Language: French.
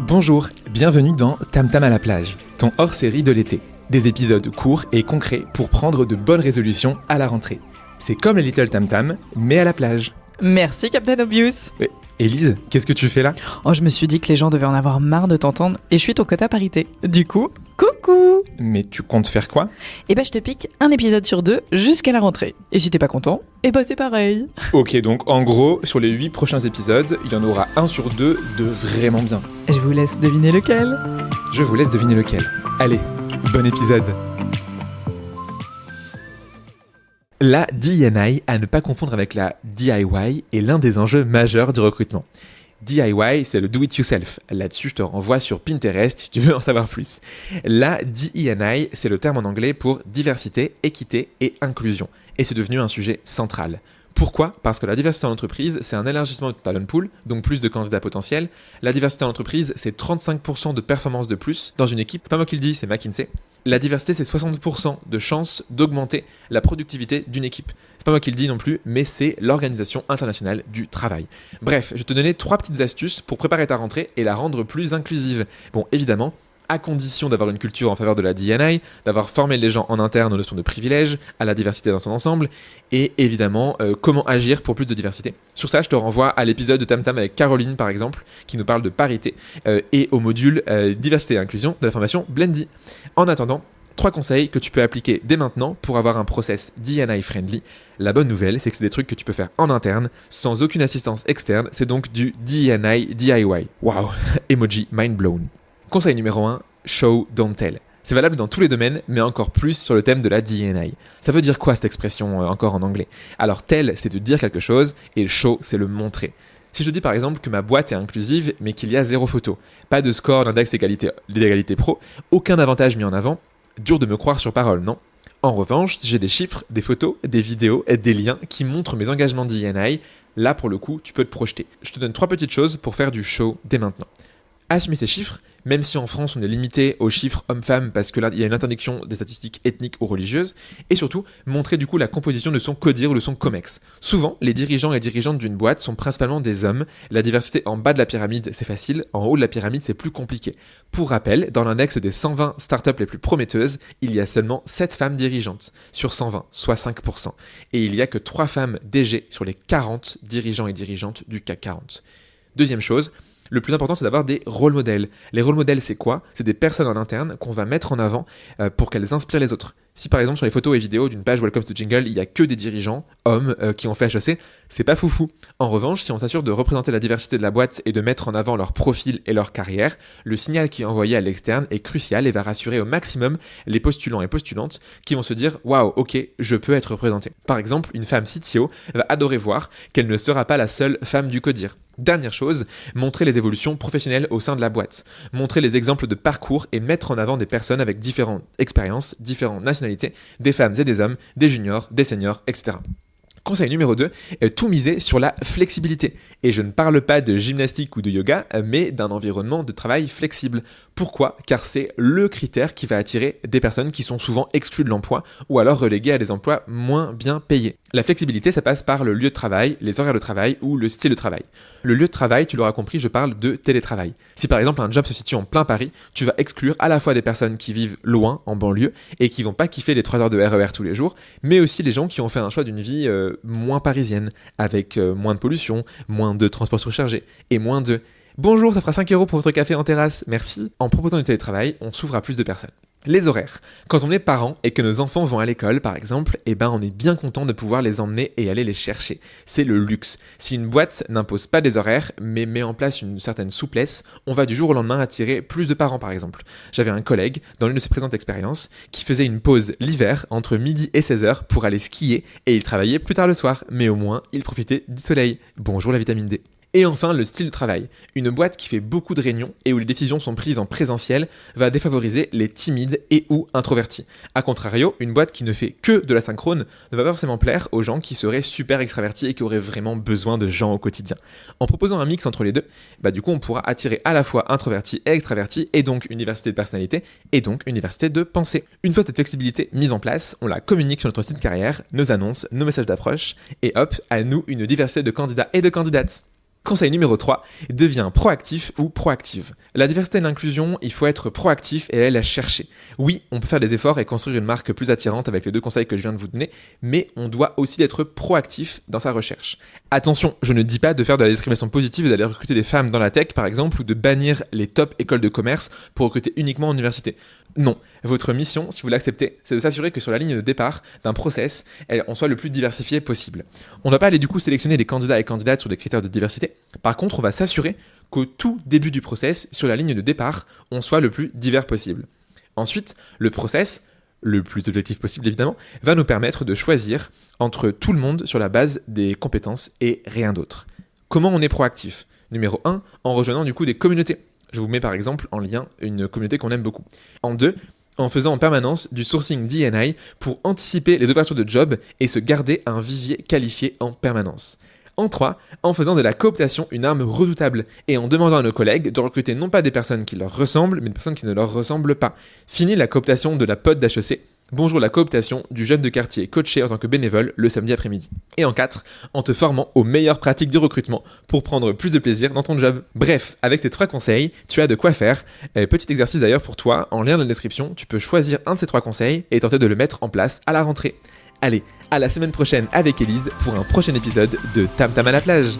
Bonjour, bienvenue dans Tam Tam à la plage, ton hors-série de l'été. Des épisodes courts et concrets pour prendre de bonnes résolutions à la rentrée. C'est comme les Little Tam Tam, mais à la plage. Merci Captain Obvious. Élise, qu'est-ce que tu fais là ? Oh, je me suis dit que les gens devaient en avoir marre de t'entendre et je suis ton quota parité. Du coup, coucou. Mais tu comptes faire quoi ? Eh ben je te pique un épisode sur 2 jusqu'à la rentrée. Et si t'es pas content, eh ben c'est pareil. Ok, donc en gros, sur les 8 prochains épisodes, il y en aura un sur 2 de vraiment bien. Je vous laisse deviner lequel. Je vous laisse deviner lequel. Allez, bon épisode. La D&I, à ne pas confondre avec la DIY, est l'un des enjeux majeurs du recrutement. DIY, c'est le do-it-yourself. Là-dessus, je te renvoie sur Pinterest si tu veux en savoir plus. La DE&I, c'est le terme en anglais pour diversité, équité et inclusion. Et c'est devenu un sujet central. Pourquoi ? Parce que la diversité en entreprise, c'est un élargissement du talent pool, donc plus de candidats potentiels. La diversité en entreprise, c'est 35% de performance de plus dans une équipe. C'est pas moi qui le dis, c'est McKinsey. La diversité, c'est 60% de chances d'augmenter la productivité d'une équipe. C'est pas moi qui le dis non plus, mais c'est l'Organisation internationale du travail. Bref, je vais te donner 3 petites astuces pour préparer ta rentrée et la rendre plus inclusive. Bon, évidemment, à condition d'avoir une culture en faveur de la D&I, d'avoir formé les gens en interne aux notions de privilège, à la diversité dans son ensemble, et évidemment, comment agir pour plus de diversité. Sur ça, je te renvoie à l'épisode de Tam Tam avec Caroline, par exemple, qui nous parle de parité, et au module diversité et inclusion de la formation Blendy. En attendant, 3 conseils que tu peux appliquer dès maintenant pour avoir un process D&I friendly. La bonne nouvelle, c'est que c'est des trucs que tu peux faire en interne, sans aucune assistance externe, c'est donc du D&I DIY. Waouh, emoji mind blown. Conseil numéro 1, show, don't tell. C'est valable dans tous les domaines, mais encore plus sur le thème de la D&I. Ça veut dire quoi cette expression encore en anglais ? Alors tell, c'est de dire quelque chose, et show, c'est le montrer. Si je dis par exemple que ma boîte est inclusive, mais qu'il y a 0 photo, pas de score d'index d'égalité pro, aucun avantage mis en avant, dur de me croire sur parole, non ? En revanche, j'ai des chiffres, des photos, des vidéos, des liens qui montrent mes engagements D&I. Là, pour le coup, tu peux te projeter. Je te donne 3 petites choses pour faire du show dès maintenant. Assumer ces chiffres, même si en France on est limité aux chiffres hommes-femmes parce que là il y a une interdiction des statistiques ethniques ou religieuses, et surtout montrer du coup la composition de son CODIR ou de son COMEX. Souvent, les dirigeants et dirigeantes d'une boîte sont principalement des hommes. La diversité en bas de la pyramide c'est facile, en haut de la pyramide c'est plus compliqué. Pour rappel, dans l'index des 120 startups les plus prometteuses, il y a seulement 7 femmes dirigeantes sur 120, soit 5%. Et il n'y a que 3 femmes DG sur les 40 dirigeants et dirigeantes du CAC 40. Deuxième chose, le plus important, c'est d'avoir des rôles modèles. Les rôles modèles, c'est quoi ? C'est des personnes en interne qu'on va mettre en avant pour qu'elles inspirent les autres. Si par exemple sur les photos et vidéos d'une page Welcome to Jingle, il n'y a que des dirigeants, hommes, qui ont fait HEC, c'est pas foufou. En revanche, si on s'assure de représenter la diversité de la boîte et de mettre en avant leur profil et leur carrière, le signal qui est envoyé à l'externe est crucial et va rassurer au maximum les postulants et postulantes qui vont se dire « Waouh, ok, je peux être représenté ». Par exemple, une femme CTO va adorer voir qu'elle ne sera pas la seule femme du CODIR. Dernière chose, montrer les évolutions professionnelles au sein de la boîte. Montrer les exemples de parcours et mettre en avant des personnes avec différentes expériences, différentes nationalités, des femmes et des hommes, des juniors, des seniors, etc. Conseil numéro 2, tout miser sur la flexibilité. Et je ne parle pas de gymnastique ou de yoga, mais d'un environnement de travail flexible. Pourquoi ? Car c'est le critère qui va attirer des personnes qui sont souvent exclues de l'emploi ou alors reléguées à des emplois moins bien payés. La flexibilité, ça passe par le lieu de travail, les horaires de travail ou le style de travail. Le lieu de travail, tu l'auras compris, je parle de télétravail. Si par exemple un job se situe en plein Paris, tu vas exclure à la fois des personnes qui vivent loin, en banlieue, et qui vont pas kiffer les 3 heures de RER tous les jours, mais aussi les gens qui ont fait un choix d'une vie moins parisienne, avec moins de pollution, moins de transports surchargés, et moins de « Bonjour, ça fera 5 € pour votre café en terrasse, merci ». En proposant du télétravail, on s'ouvre à plus de personnes. Les horaires. Quand on est parent et que nos enfants vont à l'école, par exemple, on est bien content de pouvoir les emmener et aller les chercher. C'est le luxe. Si une boîte n'impose pas des horaires, mais met en place une certaine souplesse, on va du jour au lendemain attirer plus de parents, par exemple. J'avais un collègue, dans l'une de ses présentes expériences, qui faisait une pause l'hiver entre midi et 16h pour aller skier et il travaillait plus tard le soir, mais au moins, il profitait du soleil. Bonjour la vitamine D. Et enfin, le style de travail. Une boîte qui fait beaucoup de réunions et où les décisions sont prises en présentiel va défavoriser les timides et ou introvertis. A contrario, une boîte qui ne fait que de la synchrone ne va pas forcément plaire aux gens qui seraient super extravertis et qui auraient vraiment besoin de gens au quotidien. En proposant un mix entre les deux, du coup on pourra attirer à la fois introvertis et extravertis et donc une diversité de personnalité et donc une diversité de pensée. Une fois cette flexibilité mise en place, on la communique sur notre site carrière, nos annonces, nos messages d'approche et hop, à nous une diversité de candidats et de candidates. Conseil numéro 3, deviens proactif ou proactive. La diversité et l'inclusion, il faut être proactif et aller la chercher. Oui, on peut faire des efforts et construire une marque plus attirante avec les 2 conseils que je viens de vous donner, mais on doit aussi être proactif dans sa recherche. Attention, je ne dis pas de faire de la discrimination positive et d'aller recruter des femmes dans la tech par exemple, ou de bannir les top écoles de commerce pour recruter uniquement en université. Non, votre mission, si vous l'acceptez, c'est de s'assurer que sur la ligne de départ d'un process, on soit le plus diversifié possible. On ne va pas aller du coup sélectionner les candidats et candidates sur des critères de diversité. Par contre, on va s'assurer qu'au tout début du process, sur la ligne de départ, on soit le plus divers possible. Ensuite, le process, le plus objectif possible évidemment, va nous permettre de choisir entre tout le monde sur la base des compétences et rien d'autre. Comment on est proactif ? Numéro 1, en rejoignant du coup des communautés. Je vous mets par exemple en lien une communauté qu'on aime beaucoup. En 2, en faisant en permanence du sourcing D&I pour anticiper les ouvertures de jobs et se garder un vivier qualifié en permanence. En 3, en faisant de la cooptation une arme redoutable et en demandant à nos collègues de recruter non pas des personnes qui leur ressemblent, mais des personnes qui ne leur ressemblent pas. Fini la cooptation de la pote d'HEC. Bonjour la cooptation du jeune de quartier coaché en tant que bénévole le samedi après-midi. Et en 4, en te formant aux meilleures pratiques du recrutement pour prendre plus de plaisir dans ton job. Bref, avec ces 3 conseils, tu as de quoi faire. Petit exercice d'ailleurs pour toi, en lien dans la description, tu peux choisir un de ces 3 conseils et tenter de le mettre en place à la rentrée. Allez, à la semaine prochaine avec Élise pour un prochain épisode de Tam Tam à la plage.